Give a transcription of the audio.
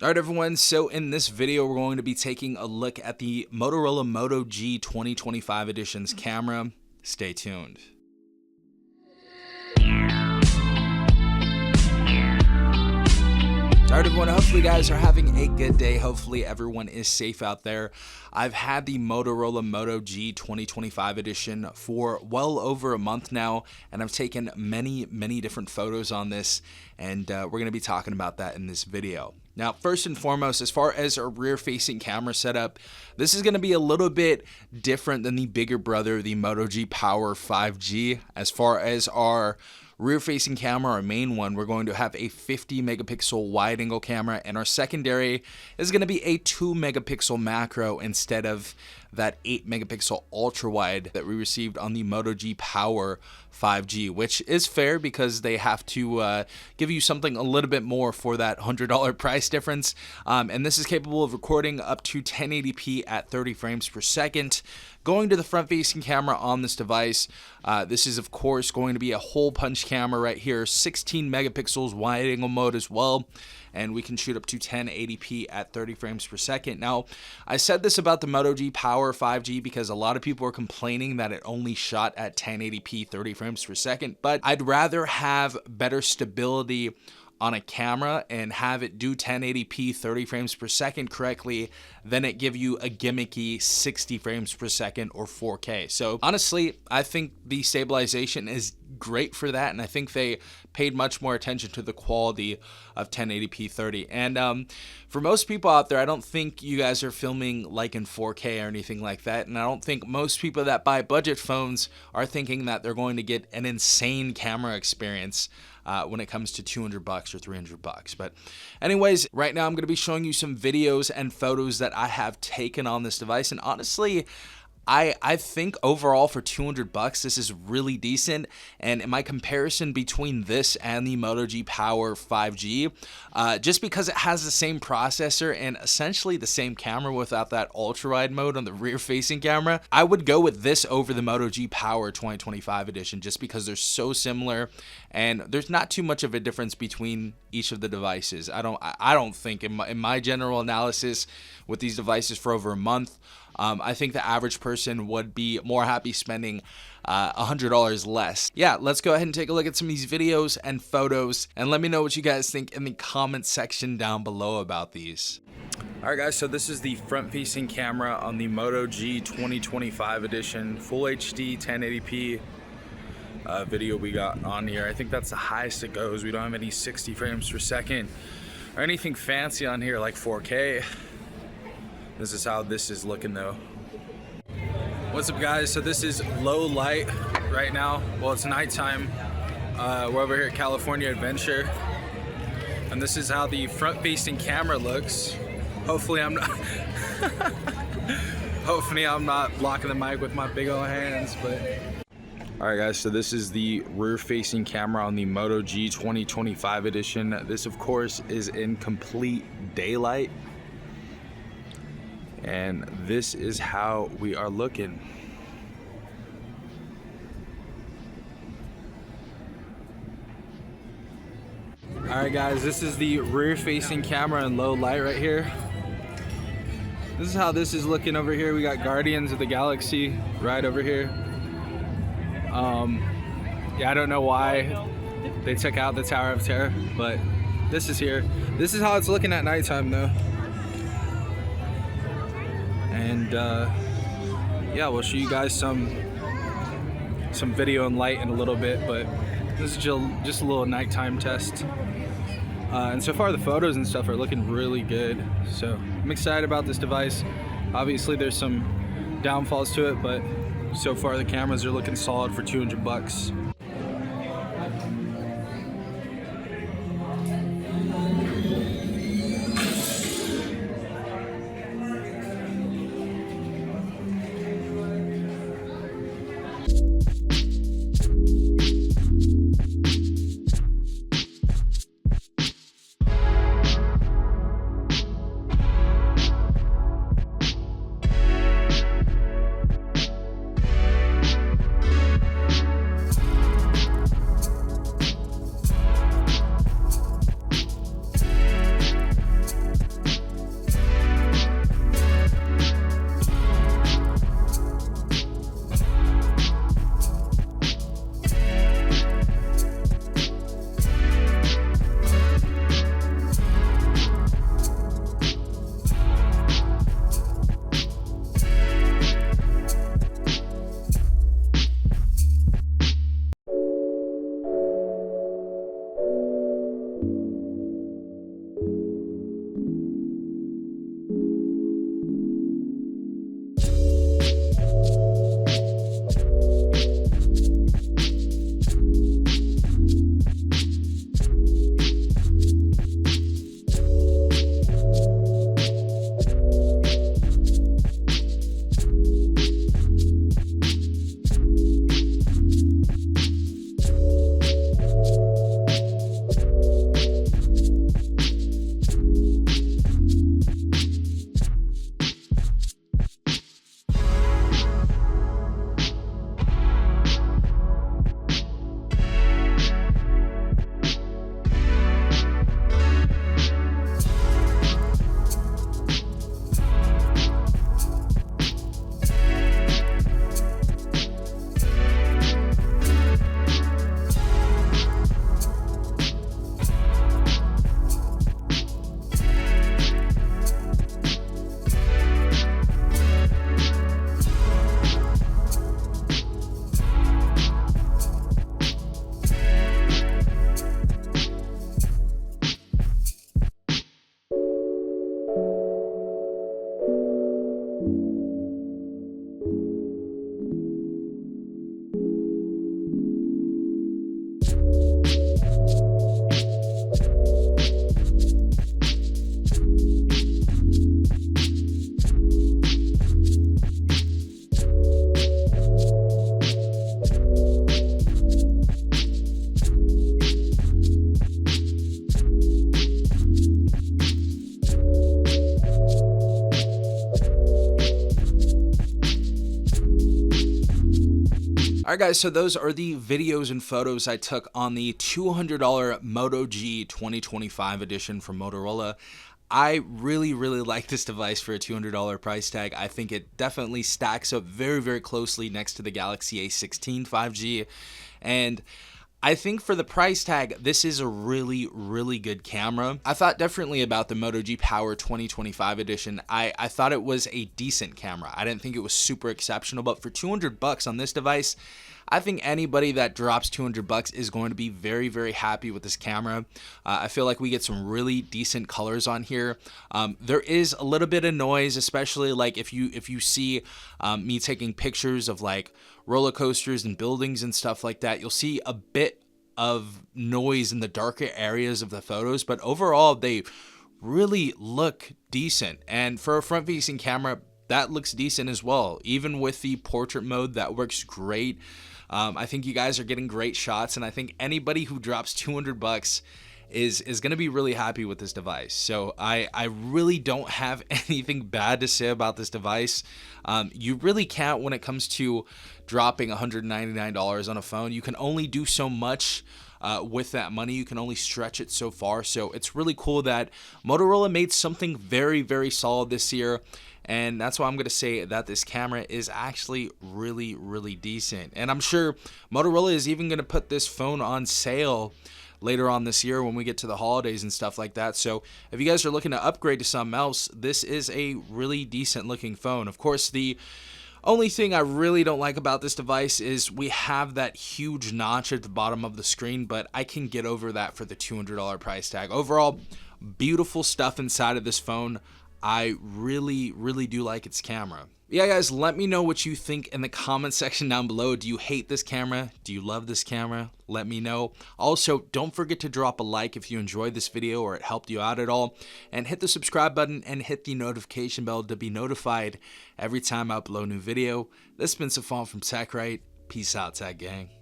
All right, everyone. So in this video, we're going to be taking a look at the Motorola Moto G 2025 edition's camera. Stay tuned. All right, everyone, hopefully you guys are having a good day. Hopefully everyone is safe out there. I've had the Motorola Moto G 2025 edition for well over a month now, and I've taken many different photos on this, and we're going to be talking about that in this video. Now, first and foremost, as far as our rear-facing camera setup, this is going to be a little bit different than the bigger brother, the Moto G Power 5G. As far as our rear-facing camera, our main one, we're going to have a 50 megapixel wide-angle camera, and our secondary is going to be a 2 megapixel macro instead of that 8 megapixel ultra-wide that we received on the Moto G Power 5G, which is fair because they have to give you something a little bit more for that $100 price difference. And this is capable of recording up to 1080p at 30 frames per second. Going to the front-facing camera on this device, this is of course going to be a hole punch camera right here, 16 megapixels wide-angle mode as well, and we can shoot up to 1080p at 30 frames per second. Now, I said this about the Moto G Power 5G because a lot of people are complaining that it only shot at 1080p 30 frames per second, but I'd rather have better stability on a camera and have it do 1080p 30 frames per second correctly than it give you a gimmicky 60 frames per second or 4K. So honestly, I think the stabilization is great for that, and I think they paid much more attention to the quality of 1080p 30. And for most people out there, I don't think you guys are filming like in 4K or anything like that, and I don't think most people that buy budget phones are thinking that they're going to get an insane camera experience when it comes to $200 or $300. But anyways, right now I'm going to be showing you some videos and photos that I have taken on this device, and honestly, I think overall for $200 this is really decent. And in my comparison between this and the Moto G Power 5G, just because it has the same processor and essentially the same camera without that ultra wide mode on the rear facing camera, I would go with this over the Moto G Power 2025 edition just because they're so similar and there's not too much of a difference between each of the devices. I don't think in my general analysis with these devices for over a month, I think the average person would be more happy spending $100 less. Yeah, let's go ahead and take a look at some of these videos and photos, and let me know what you guys think in the comment section down below about these. All right, guys, so this is the front-facing camera on the Moto G 2025 edition, full HD 1080p video we got on here. I think that's the highest it goes. We don't have any 60 frames per second or anything fancy on here like 4K. This is how this is looking though. What's up, guys? So this is low light right now. Well, it's nighttime. We're over here at California Adventure, and this is how the front-facing camera looks. Hopefully I'm not hopefully I'm not blocking the mic with my big old hands, but all right, guys, so this is the rear-facing camera on the Moto G 2025 edition. This of course is in complete daylight, and this is how we are looking. Alright, guys, this is the rear-facing camera in low light right here. This is how this is looking over here. We got Guardians of the Galaxy right over here. Yeah, I don't know why they took out the Tower of Terror, but this is here. This is how it's looking at nighttime though. And yeah, we'll show you guys some video and light in a little bit, but this is just a little nighttime test. And so far the photos and stuff are looking really good, so I'm excited about this device. Obviously there's some downfalls to it, but so far the cameras are looking solid for $200. Alright guys, so those are the videos and photos I took on the $200 Moto G 2025 edition from Motorola. I really like this device for a $200 price tag. I think it definitely stacks up very closely next to the Galaxy A16 5G. And I think for the price tag, this is a really good camera. I thought differently about the Moto G Power 2025 edition. I thought it was a decent camera. I didn't think it was super exceptional, but for 200 bucks on this device, I think anybody that drops 200 bucks is going to be very happy with this camera. I feel like we get some really decent colors on here. There is a little bit of noise, especially like if you see me taking pictures of like roller coasters and buildings and stuff like that, you'll see a bit of noise in the darker areas of the photos, but overall they really look decent. And for a front-facing camera, that looks decent as well. Even with the portrait mode, that works great. I think you guys are getting great shots, and I think anybody who drops 200 bucks is going to be really happy with this device. So I really don't have anything bad to say about this device. You really can't when it comes to dropping $199 on a phone. You can only do so much with that money. You can only stretch it so far. So it's really cool that Motorola made something very solid this year. And that's why I'm going to say that this camera is actually really decent. And I'm sure Motorola is even going to put this phone on sale later on this year when we get to the holidays and stuff like that. So if you guys are looking to upgrade to something else, this is a really decent looking phone. Of course, the only thing I really don't like about this device is we have that huge notch at the bottom of the screen, but I can get over that for the $200 price tag. Overall, beautiful stuff inside of this phone. I really do like its camera. Yeah guys, let me know what you think in the comment section down below. Do you hate this camera? Do you love this camera? Let me know. Also, don't forget to drop a like if you enjoyed this video or it helped you out at all. And hit the subscribe button and hit the notification bell to be notified every time I upload a new video. This has been Safon from TechRight. Peace out, Tech Gang.